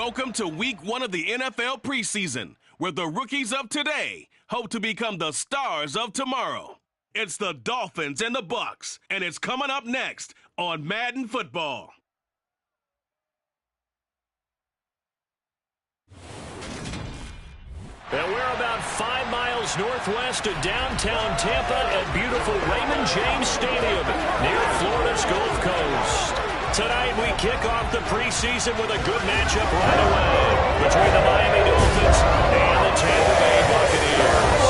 Welcome to week 1 of the NFL preseason, where the rookies of today hope to become the stars of tomorrow. It's the Dolphins and the Bucs, and it's coming up next on Madden Football. And we're about 5 miles northwest of downtown Tampa at beautiful Raymond James Stadium near Florida's Gulf Coast. Tonight we kick off the preseason with a good matchup right away between the Miami Dolphins and the Tampa Bay Buccaneers.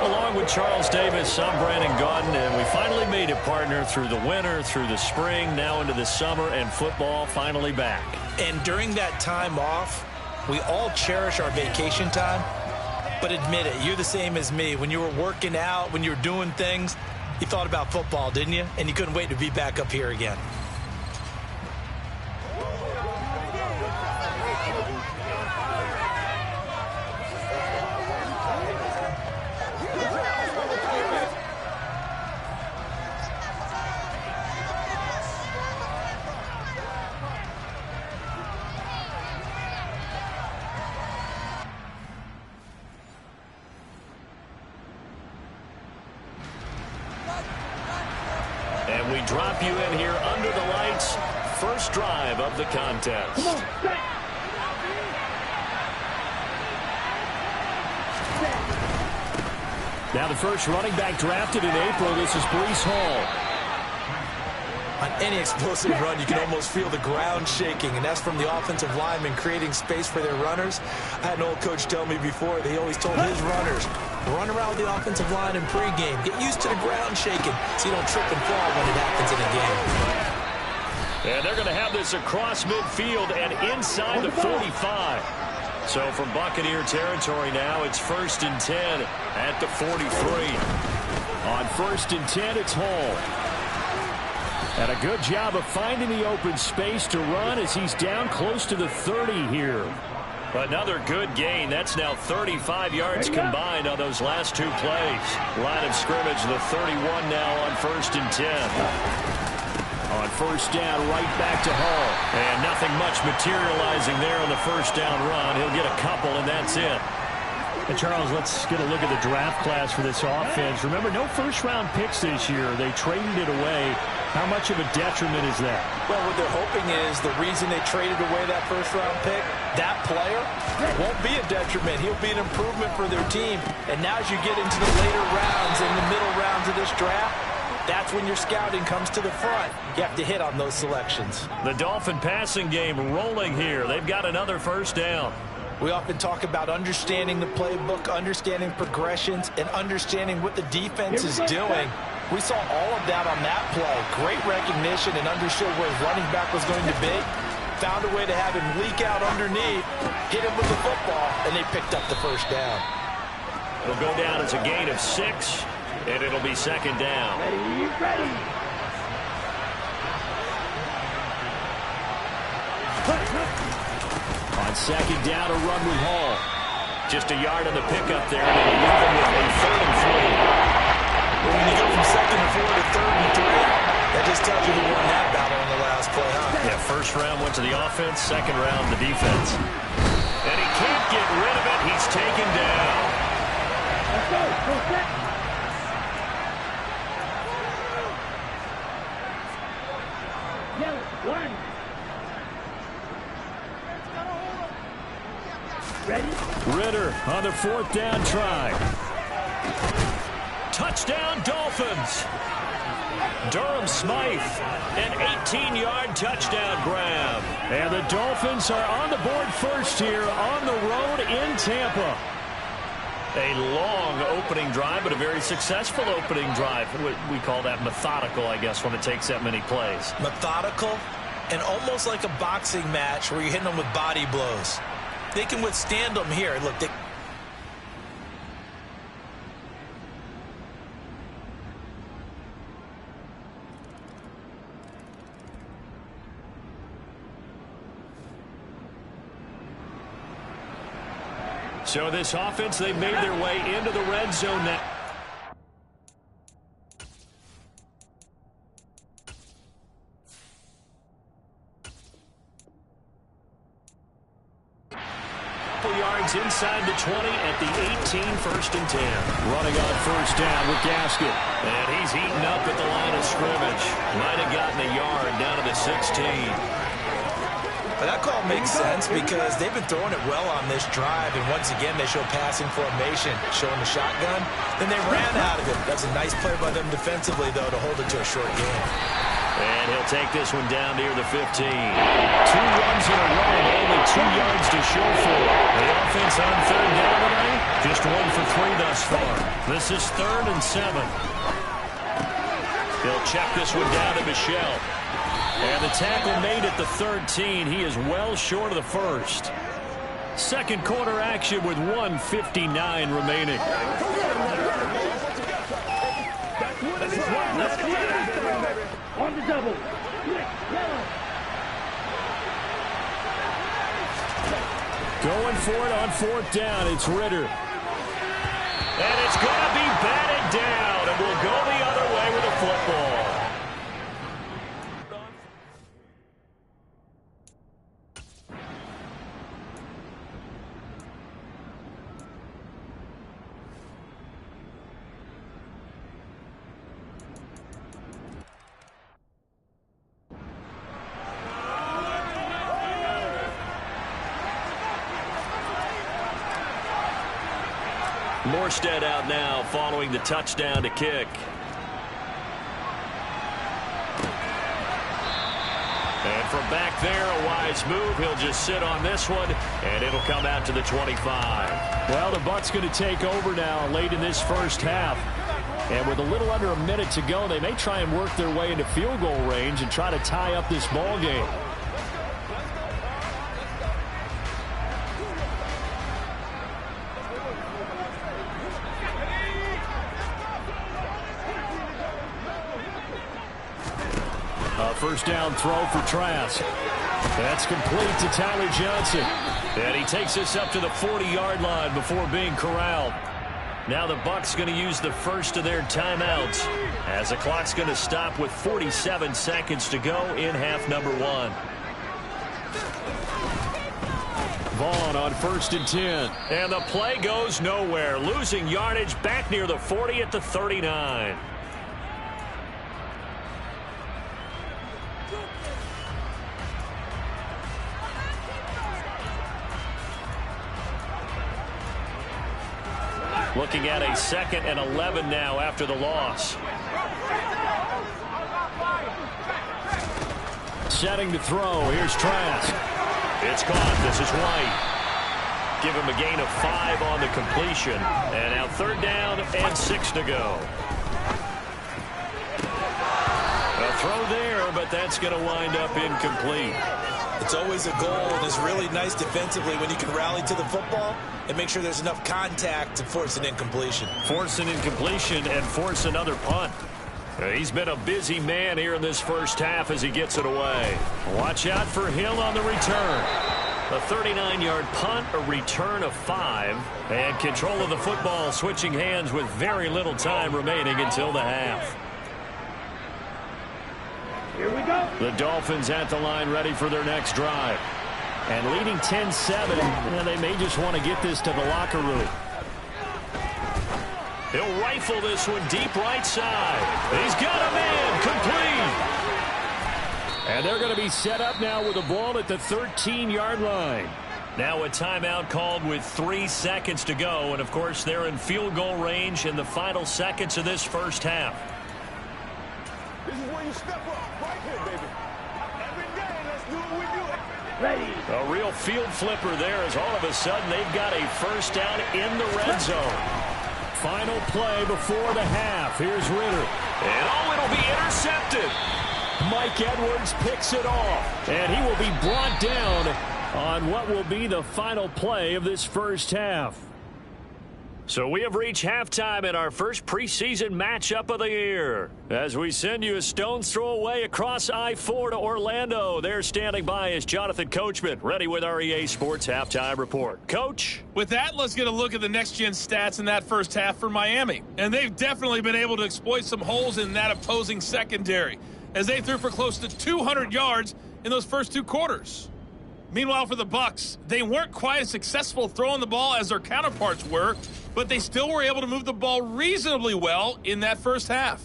Along with Charles Davis, I'm Brandon Gaudin, and we finally made it, partner, through the winter, through the spring, now into the summer, and football finally back. And during that time off, we all cherish our vacation time, but admit it, you're the same as me. When you were working out, when you were doing things, you thought about football, didn't you? And you couldn't wait to be back up here again. And we drop you in here under the lights. First drive of the contest. Now the first running back drafted in April. This is Breece Hall. On any explosive run, you can almost feel the ground shaking, and that's from the offensive linemen creating space for their runners. I had an old coach tell me before that he always told his runners, run around with the offensive line in pregame. Get used to the ground shaking so you don't trip and fall when it happens in a game. And they're going to have this across midfield and inside the 45. So from Buccaneer territory now, it's 1st and 10 at the 43. On 1st and 10, it's Hall. And a good job of finding the open space to run as he's down close to the 30 here. Another good gain. That's now 35 yards combined on those last 2 plays. Line of scrimmage, the 31 now on 1st and 10. On 1st down, right back to Hall. And nothing much materializing there on the 1st down run. He'll get a couple, and that's it. And Charles, let's get a look at the draft class for this offense. Remember, no first-round picks this year. They traded it away. How much of a detriment is that? Well, what they're hoping is the reason they traded away that first-round pick, that player won't be a detriment. He'll be an improvement for their team. And now as you get into the later rounds and the middle rounds of this draft, that's when your scouting comes to the front. You have to hit on those selections. The Dolphin passing game rolling here. They've got another 1st down. We often talk about understanding the playbook, understanding progressions, and understanding what the defense is doing. We saw all of that on that play. Great recognition and understood where his running back was going to be. Found a way to have him leak out underneath, hit him with the football, and they picked up the 1st down. It'll go down as a gain of 6, and it'll be 2nd down. Ready. On 2nd down, a run with Hall. Just a yard on the pickup there, and they leave him with a 3rd and 3. When you go from 2nd and 4 to 3rd and 3, that just tells you who won that battle on the last play, huh? Yeah, 1st round went to the offense, 2nd round the defense. And he can't get rid of it. He's taken down. Let's go. Go set. Yeah, 1. Ready? Ritter on the 4th down try. Touchdown, Dolphins. Durham Smythe, an 18-yard touchdown grab. And the Dolphins are on the board first here on the road in Tampa. A long opening drive, but a very successful opening drive. We call that methodical, I guess, when it takes that many plays. Methodical and almost like a boxing match where you're hitting them with body blows. They can withstand them here. Look, they... So this offense, they've made their way into the red zone now. couple yards inside the 20 at the 18, 1st and 10. Running on 1st down with Gaskin. And he's eaten up at the line of scrimmage. Might have gotten a yard down to the 16. But that call makes sense because they've been throwing it well on this drive, and once again they show passing formation, showing the shotgun. Then they ran out of it. That's a nice play by them defensively, though, to hold it to a short game. And he'll take this one down near the 15. 2 runs in a row, only 2 yards to show for it. The offense on 3rd down tonight, just 1 for 3 thus far. This is 3rd and 7. He'll check this one down to Michel. And the tackle made at the 13. He is well short of the first. Second quarter action with 1:59 remaining. On the double. Going for it on 4th down. It's Ritter. And it's going to be batted down. And we'll go the other way with the football. Morstead out now following the touchdown to kick. And from back there, a wise move. He'll just sit on this one, and it'll come out to the 25. Well, the Bucs going to take over now late in this first half. And with a little under a minute to go, they may try and work their way into field goal range and try to tie up this ball game. First down throw for Trask. That's complete to Tyler Johnson. And he takes us up to the 40-yard line before being corralled. Now the Bucs going to use the first of their timeouts as the clock's going to stop with 47 seconds to go in half number 1. Vaughn on 1st and 10. And the play goes nowhere. Losing yardage back near the 40 at the 39. Looking at a 2nd and 11 now after the loss. Setting to throw. Here's Trask. It's caught. This is White. Give him a gain of 5 on the completion. And now 3rd down and 6 to go. A throw there, but that's going to wind up incomplete. It's always a goal, and it's really nice defensively when you can rally to the football and make sure there's enough contact to force an incompletion. Force an incompletion and force another punt. He's been a busy man here in this first half as he gets it away. Watch out for Hill on the return. A 39-yard punt, a return of 5, and control of the football switching hands with very little time remaining until the half. Here we go. The Dolphins at the line ready for their next drive. And leading 10-7, and they may just want to get this to the locker room. He'll rifle this one deep right side. He's got a man complete. And they're going to be set up now with the ball at the 13-yard line. Now a timeout called with 3 seconds to go. And, of course, they're in field goal range in the final seconds of this first half. This is where you step up. Right here, baby. Every day, let's do it with you. Ready. A real field flipper there as all of a sudden they've got a first down in the red zone. Final play before the half. Here's Ritter. And it'll be intercepted. Mike Edwards picks it off. And he will be brought down on what will be the final play of this first half. So we have reached halftime in our first preseason matchup of the year. As we send you a stone's throw away across I-4 to Orlando. There standing by is Jonathan Coachman, ready with our EA Sports Halftime Report. Coach? With that, let's get a look at the next-gen stats in that first half for Miami. And they've definitely been able to exploit some holes in that opposing secondary, as they threw for close to 200 yards in those first 2 quarters. Meanwhile, for the Bucs, they weren't quite as successful throwing the ball as their counterparts were, but they still were able to move the ball reasonably well in that first half.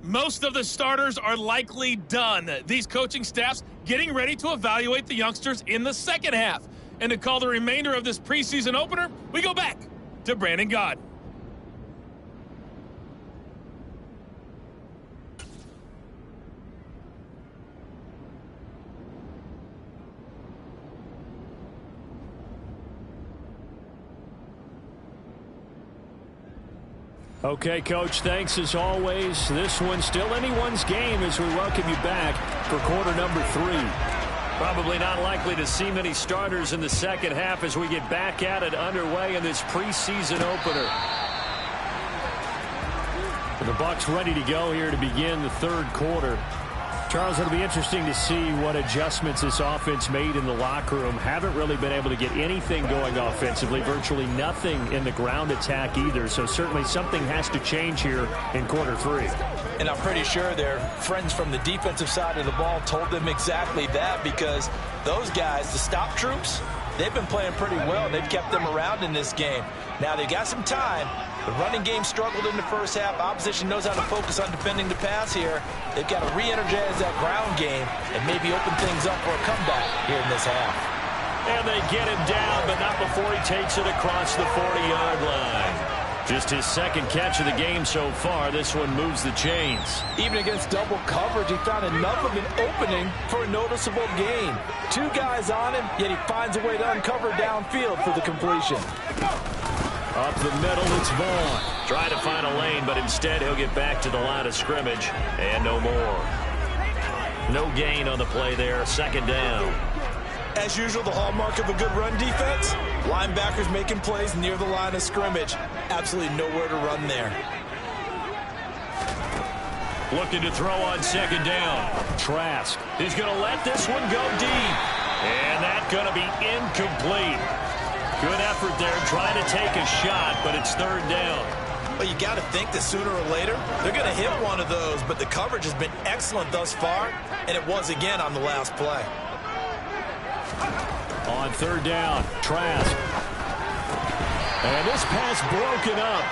Most of the starters are likely done. These coaching staffs getting ready to evaluate the youngsters in the second half. And to call the remainder of this preseason opener, we go back to Brandon Gaudin. Okay, Coach, thanks as always. This one's still anyone's game as we welcome you back for quarter number 3. Probably not likely to see many starters in the second half as we get back at it underway in this preseason opener. The Bucs ready to go here to begin the third quarter. Charles, it'll be interesting to see what adjustments this offense made in the locker room. Haven't really been able to get anything going offensively, virtually nothing in the ground attack either. So certainly something has to change here in quarter 3. And I'm pretty sure their friends from the defensive side of the ball told them exactly that, because those guys, the stop troops, they've been playing pretty well. They've kept them around in this game. Now they've got some time. The running game struggled in the first half. Opposition knows how to focus on defending the pass here. They've got to re-energize that ground game and maybe open things up for a comeback here in this half. And they get him down, but not before he takes it across the 40-yard line. Just his second catch of the game so far. This one moves the chains. Even against double coverage, he found enough of an opening for a noticeable gain. 2 guys on him, yet he finds a way to uncover downfield for the completion. Up the middle, it's Vaughn. Trying to find a lane, but instead he'll get back to the line of scrimmage. And no more. No gain on the play there. Second down. As usual, the hallmark of a good run defense, linebackers making plays near the line of scrimmage. Absolutely nowhere to run there. Looking to throw on second down. Trask. He's going to let this one go deep. And that's going to be incomplete. Good effort there, trying to take a shot, but it's third down. Well, you got to think that sooner or later, they're going to hit one of those, but the coverage has been excellent thus far, and it was again on the last play. On third down, Trask. And this pass broken up.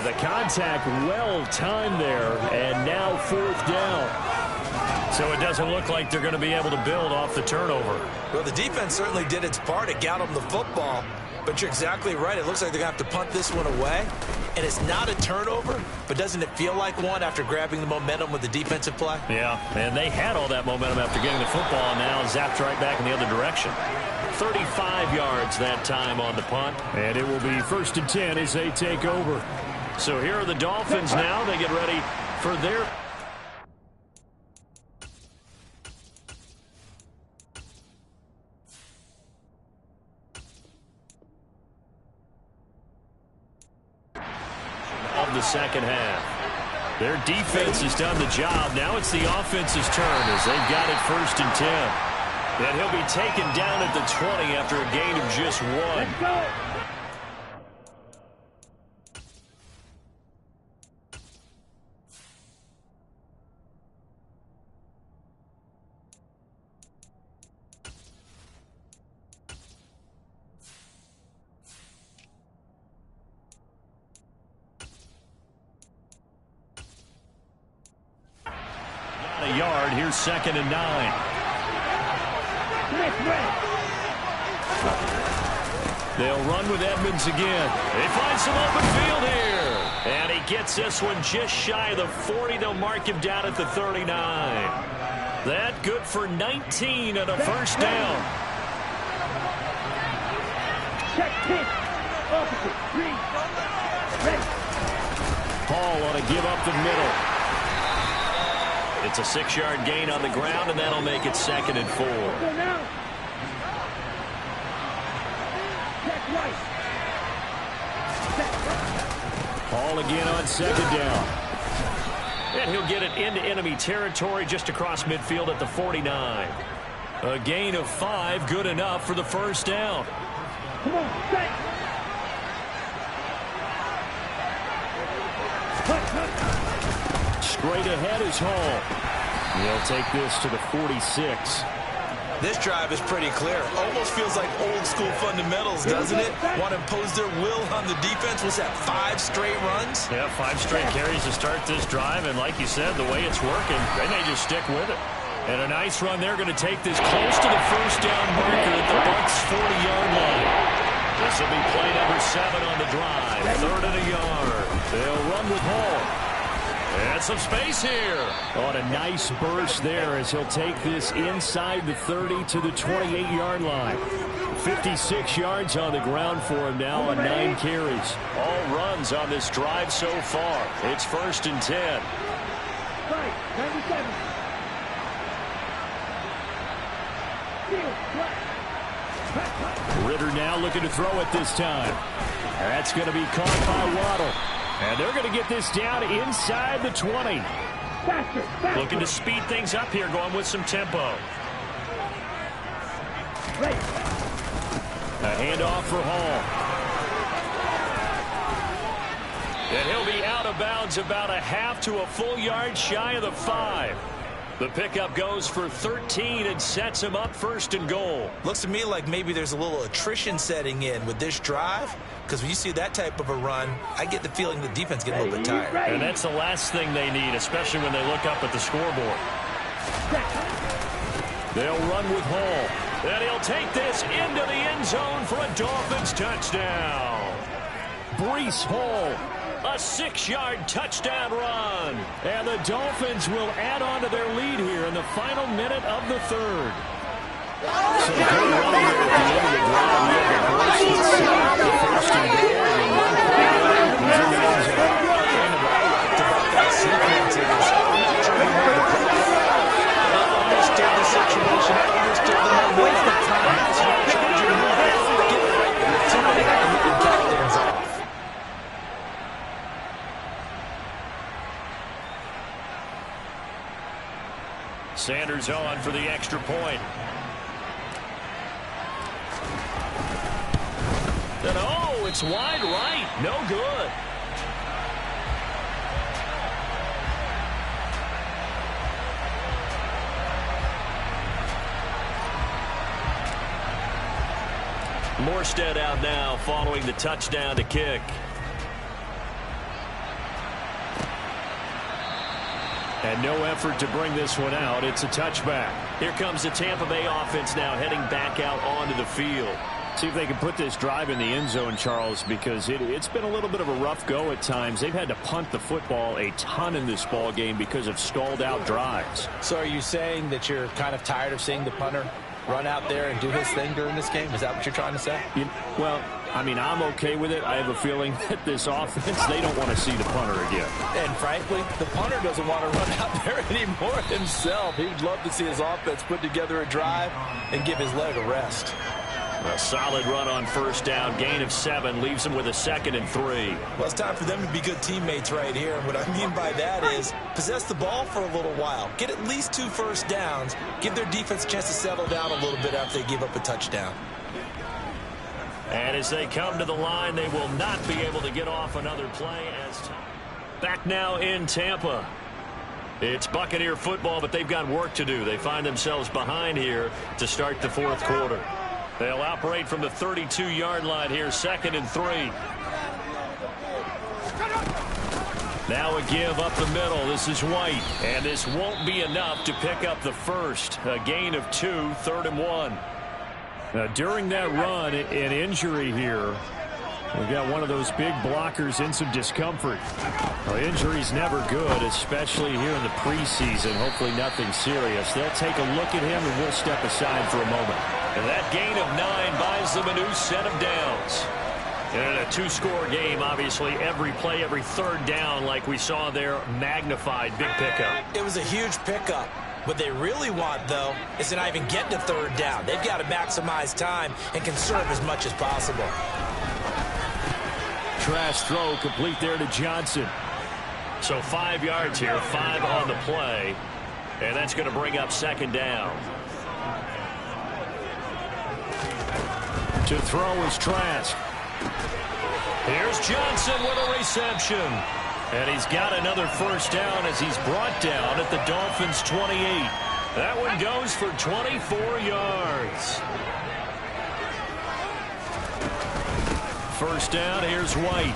The contact well timed there, and now fourth down. So it doesn't look like they're going to be able to build off the turnover. Well, the defense certainly did its part. It got them the football. But you're exactly right. It looks like they're going to have to punt this one away. And it's not a turnover, but doesn't it feel like one after grabbing the momentum with the defensive play? Yeah, and they had all that momentum after getting the football, and now zapped right back in the other direction. 35 yards that time on the punt. And it will be 1st and 10 as they take over. So here are the Dolphins now. They get ready for their... of the second half. Their defense has done the job. Now it's the offense's turn as they've got it 1st and 10. And he'll be taken down at the 20 after a gain of just 1. Let's go. A yard. Here's 2nd and 9. They'll run with Edmonds again. They find some open field here. And he gets this one just shy of the 40. They'll mark him down at the 39. That good for 19 and a first down. Check, pitch. Opposite. 3. Ready. Hall ought to give up the middle. It's a 6-yard gain on the ground, and that'll make it 2nd and 4. Go now. Check right. Hall again on 2nd down. And he'll get it into enemy territory just across midfield at the 49. A gain of 5, good enough for the first down. Come on, set. Straight ahead is Hall. He'll take this to the 46. This drive is pretty clear. Almost feels like old school fundamentals, doesn't it? Want to impose their will on the defense. Was that 5 straight runs? Yeah, 5 straight carries to start this drive. And like you said, the way it's working, they may just stick with it. And a nice run. They're going to take this close to the first down marker at the Bucs 40-yard line. This will be play number 7 on the drive. 3rd and a yard. They'll run with Hall. And some space here. On a nice burst there as he'll take this inside the 30 to the 28-yard line. 56 yards on the ground for him now on 9 carries. All runs on this drive so far. It's 1st and 10. Right, 97. Ritter now looking to throw it this time. That's going to be caught by Waddle. And they're going to get this down inside the 20. Faster. Looking to speed things up here, going with some tempo. A handoff for Hall. And he'll be out of bounds about a half to a full yard shy of the 5. The pickup goes for 13 and sets him up 1st and goal. Looks to me like maybe there's a little attrition setting in with this drive, because when you see that type of a run, I get the feeling the defense gets a little bit tired. And that's the last thing they need, especially when they look up at the scoreboard. They'll run with Hall. And he'll take this into the end zone for a Dolphins touchdown. Breece Hall. A 6-yard touchdown run. And the Dolphins will add on to their lead here in the final minute of the 3rd. So good running there at the end of the drive. We have the burst that set up the 1st and goal. And one play later, he's in the end zone. And what I liked about that sequence is I'm not sure he had the play. I understood the situation. I understood the momentum. It's not charging him. Get right back to it and captains off. Sanders on for the extra point. And oh, it's wide right. No good. Morstead out now following the touchdown to kick. And no effort to bring this one out. It's a touchback. Here comes the Tampa Bay offense now heading back out onto the field. See if they can put this drive in the end zone, Charles, because it's been a little bit of a rough go at times. They've had to punt the football a ton in this ball game because of stalled out drives. So are you saying that you're kind of tired of seeing the punter run out there and do his thing during this game? Is that what you're trying to say? Well, I mean, I'm okay with it. I have a feeling that this offense, they don't want to see the punter again. And frankly, the punter doesn't want to run out there anymore himself. He would love to see his offense put together a drive and give his leg a rest. A solid run on 1st down. Gain of 7 leaves them with a 2nd and 3. Well, it's time for them to be good teammates right here. And what I mean by that is possess the ball for a little while. Get at least 2 first downs. Give their defense a chance to settle down a little bit after they give up a touchdown. And as they come to the line, they will not be able to get off another play. Back now in Tampa. It's Buccaneer football, but they've got work to do. They find themselves behind here to start the 4th quarter. They'll operate from the 32-yard line here, 2nd and 3. Now a give up the middle. This is White. And this won't be enough to pick up the first. A gain of 2, 3rd and 1. During that run, an injury here. We've got one of those big blockers in some discomfort. Well, injury's never good, especially here in the preseason. Hopefully nothing serious. They'll take a look at him, and we'll step aside for a moment. And that gain of 9 buys them a new set of downs. And in a 2-score game, obviously, every play, every 3rd down, like we saw there, magnified. Big pickup. It was a huge pickup. What they really want, though, is to not even get to 3rd down. They've got to maximize time and conserve as much as possible. Trash throw complete there to Johnson. So 5 yards here, 5 on the play. And that's going to bring up 2nd down. To throw is Trask. Here's Johnson with a reception. And he's got another 1st down as he's brought down at the Dolphins' 28. That one goes for 24 yards. First down, here's White.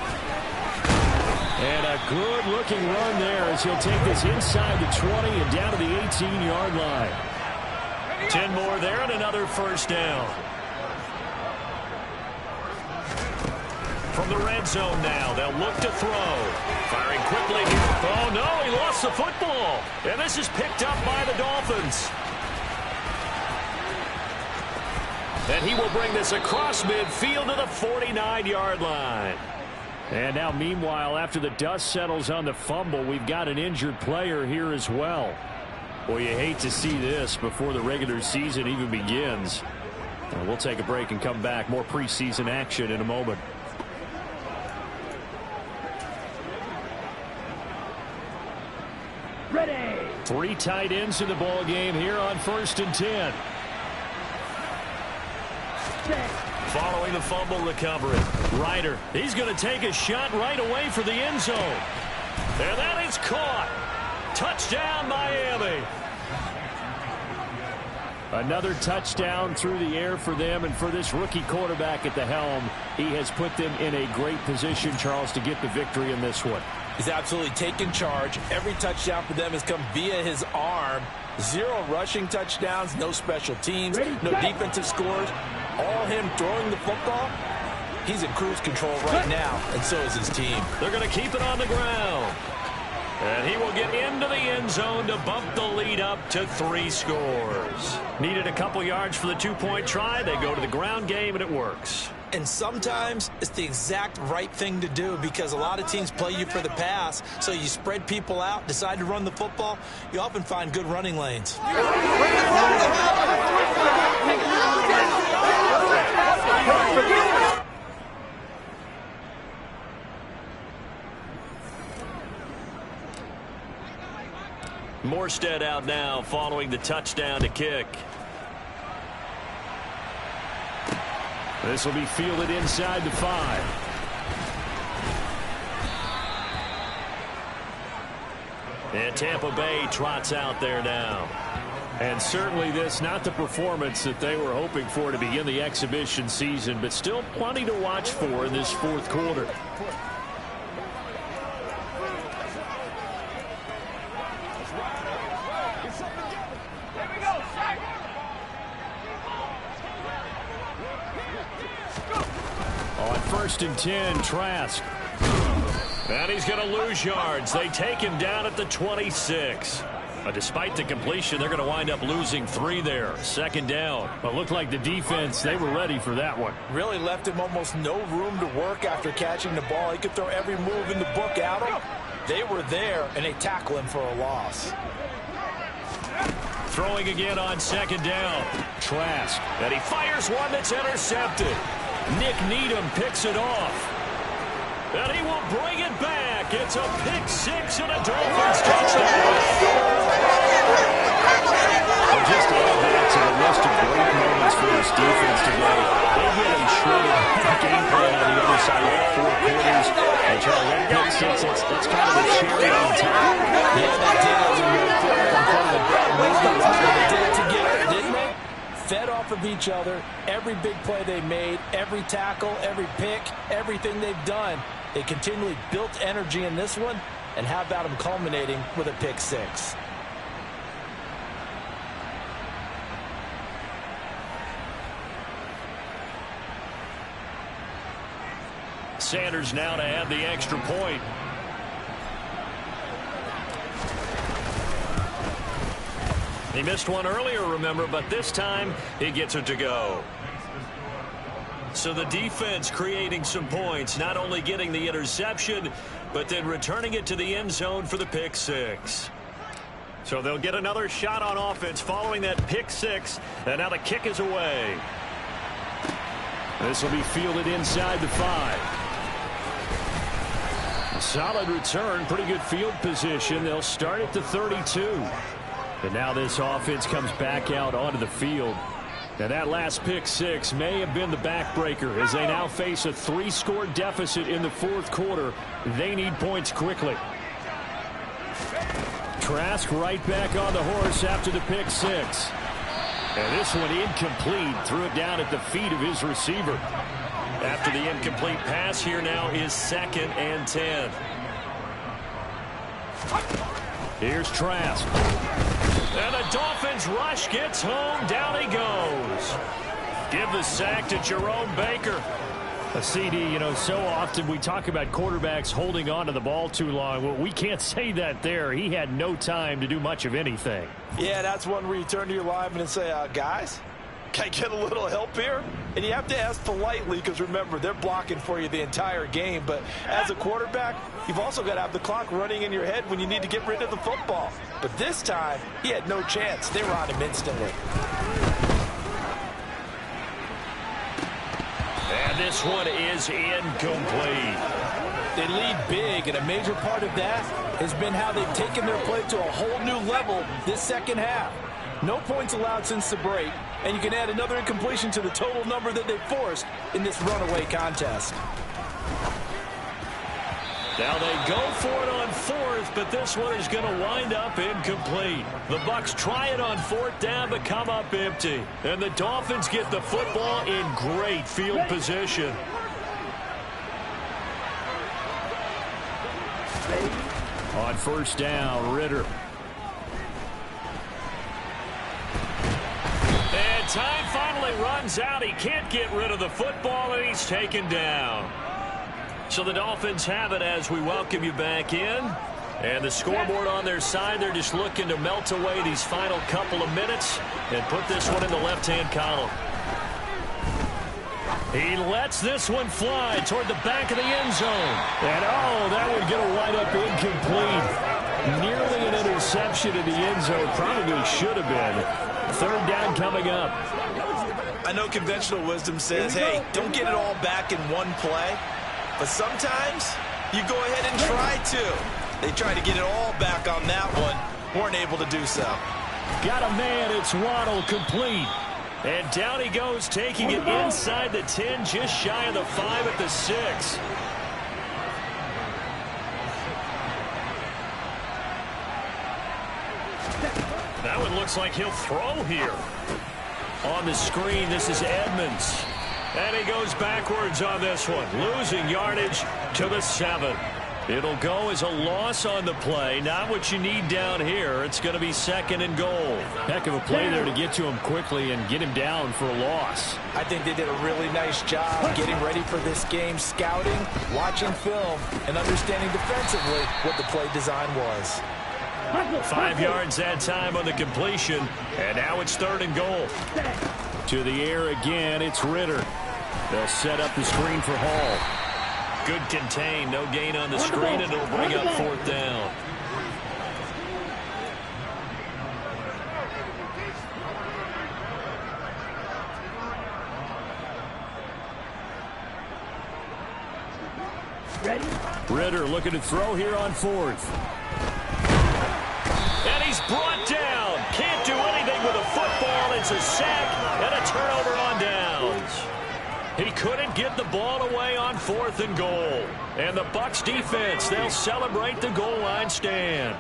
And a good-looking run there as he'll take this inside the 20 and down to the 18-yard line. 10 more there and another first down. From the red zone now, they'll look to throw. Firing quickly. Oh, no, he lost the football. And this is picked up by the Dolphins. And he will bring this across midfield to the 49-yard line. And now, meanwhile, after the dust settles on the fumble, we've got an injured player here as well. Well, you hate to see this before the regular season even begins. We'll take a break and come back. More preseason action in a moment. Ready. 3 tight ends in the ball game here on 1st and 10. Following the fumble recovery, Ryder, he's going to take a shot right away for the end zone. And that is caught. Touchdown, Miami. Another touchdown through the air for them, and for this rookie quarterback at the helm, he has put them in a great position, Charles, to get the victory in this one. He's absolutely taken charge. Every touchdown for them has come via his arm. 0 rushing touchdowns, no special teams, no defensive scores. All him throwing the football. He's in cruise control right now, and so is his team. They're going to keep it on the ground. And he will get into the end zone to bump the lead up to 3 scores. Needed a couple yards for the 2-point try. They go to the ground game, and it works. And sometimes it's the exact right thing to do because a lot of teams play you for the pass. So you spread people out, decide to run the football. You often find good running lanes. Morstead out now following the touchdown to kick. This will be fielded inside the 5. And Tampa Bay trots out there now. And certainly this, not the performance that they were hoping for to begin the exhibition season, but still plenty to watch for in this 4th quarter. On 1st and 10, Trask. And he's going to lose yards. They take him down at the 26. Despite the completion, they're going to wind up losing 3 there. 2nd down. Well, it looked like the defense, they were ready for that one. Really left him almost no room to work after catching the ball. He could throw every move in the book at him. They were there, and they tackle him for a loss. Throwing again on 2nd down. Trask. And he fires one that's intercepted. Nick Needham picks it off. And he will bring it back. It's a pick 6 and a Dolphins touchdown. And just to add that to the list of great moments for this defense today, they had a shredded game plan on the other side of 4 quarters. And Charlie, that pick 6, that's kind of a cherry on top. Yeah, that did. It was a real player in front of the bad movement. They did it together, didn't they? Fed off of each other. Every big play they made, every tackle, every pick, everything they've done. They continually built energy in this one, and how about them culminating with a pick 6? Sanders now to add the extra point. He missed one earlier, remember, but this time he gets it to go. So the defense creating some points, not only getting the interception, but then returning it to the end zone for the pick 6. So they'll get another shot on offense following that pick 6, and now the kick is away. This will be fielded inside the 5. A solid return, pretty good field position. They'll start at the 32. And now this offense comes back out onto the field. And that last pick 6 may have been the backbreaker as they now face a 3-score deficit in the 4th quarter. They need points quickly. Trask right back on the horse after the pick six. And this one incomplete. Threw it down at the feet of his receiver. After the incomplete pass, here now is 2nd and 10. Here's Trask. And the Dolphins rush gets home. Down he goes. Give the sack to Jerome Baker. A CD, you know, so often we talk about quarterbacks holding on to the ball too long. Well, we can't say that there. He had no time to do much of anything. Yeah, that's one where you turn to your lineman and say, guys, can I get a little help here? And you have to ask politely because, remember, they're blocking for you the entire game. But as a quarterback, you've also got to have the clock running in your head when you need to get rid of the football. But this time, he had no chance. They were on him instantly. And this one is incomplete. They lead big, and a major part of that has been how they've taken their play to a whole new level this second half. No points allowed since the break, and you can add another incompletion to the total number that they've forced in this runaway contest. Now they go for it on 4th, but this one is going to wind up incomplete. The Bucs try it on 4th down, but come up empty. And the Dolphins get the football in great field position. On 1st down, Ritter. And time finally runs out. He can't get rid of the football, and he's taken down. So the Dolphins have it as we welcome you back in. And the scoreboard on their side, they're just looking to melt away these final couple of minutes and put this one in the left-hand column. He lets this one fly toward the back of the end zone. And, that would get a wind up incomplete. Nearly an interception in the end zone. Probably should have been. 3rd down coming up. I know conventional wisdom says, hey, don't get it all back in one play. But sometimes you go ahead and try to. They tried to get it all back on that one. Weren't able to do so. Got a man. It's Waddle, complete. And down he goes, taking it inside the 10, just shy of the 5 at the 6. That one looks like he'll throw here. On the screen, this is Edmonds. And he goes backwards on this one, losing yardage to the 7. It'll go as a loss on the play. Not what you need down here. It's going to be 2nd and goal. Heck of a play there to get to him quickly and get him down for a loss. I think they did a really nice job getting ready for this game, scouting, watching film, and understanding defensively what the play design was. 5 yards that time on the completion, and now it's 3rd and goal. To the air again, it's Ritter. They'll set up the screen for Hall. Good contain, no gain on the screen, and it'll bring up 4th down. Ready? Ritter looking to throw here on 4th. And he's brought down. Can't do anything with a football. It's a sack and a turnover on downs. He couldn't get the ball away on 4th and goal. And the Bucs defense, they'll celebrate the goal line stand.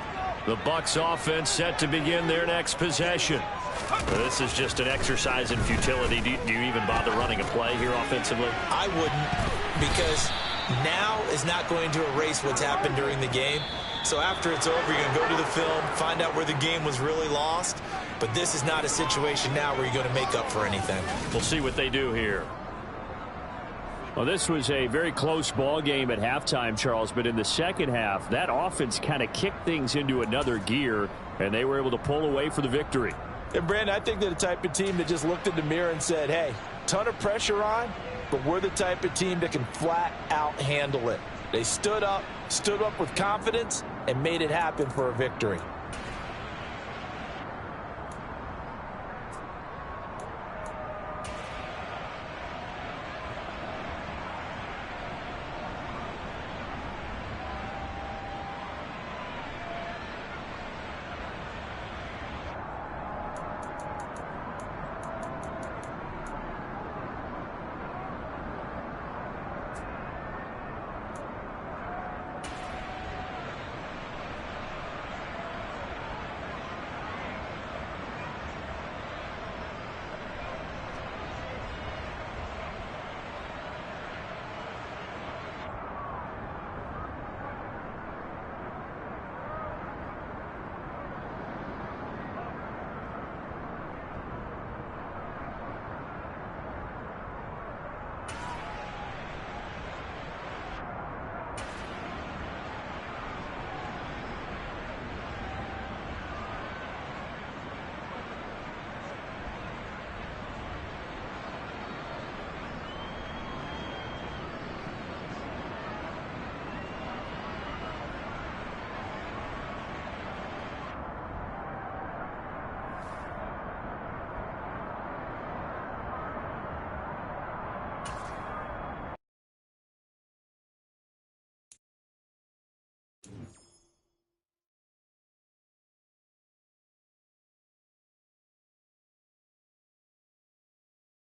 The Bucs offense set to begin their next possession. This is just an exercise in futility. Do you even bother running a play here offensively? I wouldn't, because now is not going to erase what's happened during the game. So after it's over, you're going to go to the film, find out where the game was really lost. But this is not a situation now where you're going to make up for anything. We'll see what they do here. Well, this was a very close ball game at halftime, Charles, but in the second half, that offense kind of kicked things into another gear, and they were able to pull away for the victory. And, Brandon, I think they're the type of team that just looked in the mirror and said, hey, ton of pressure on, but we're the type of team that can flat out handle it. They stood up with confidence, and made it happen for a victory.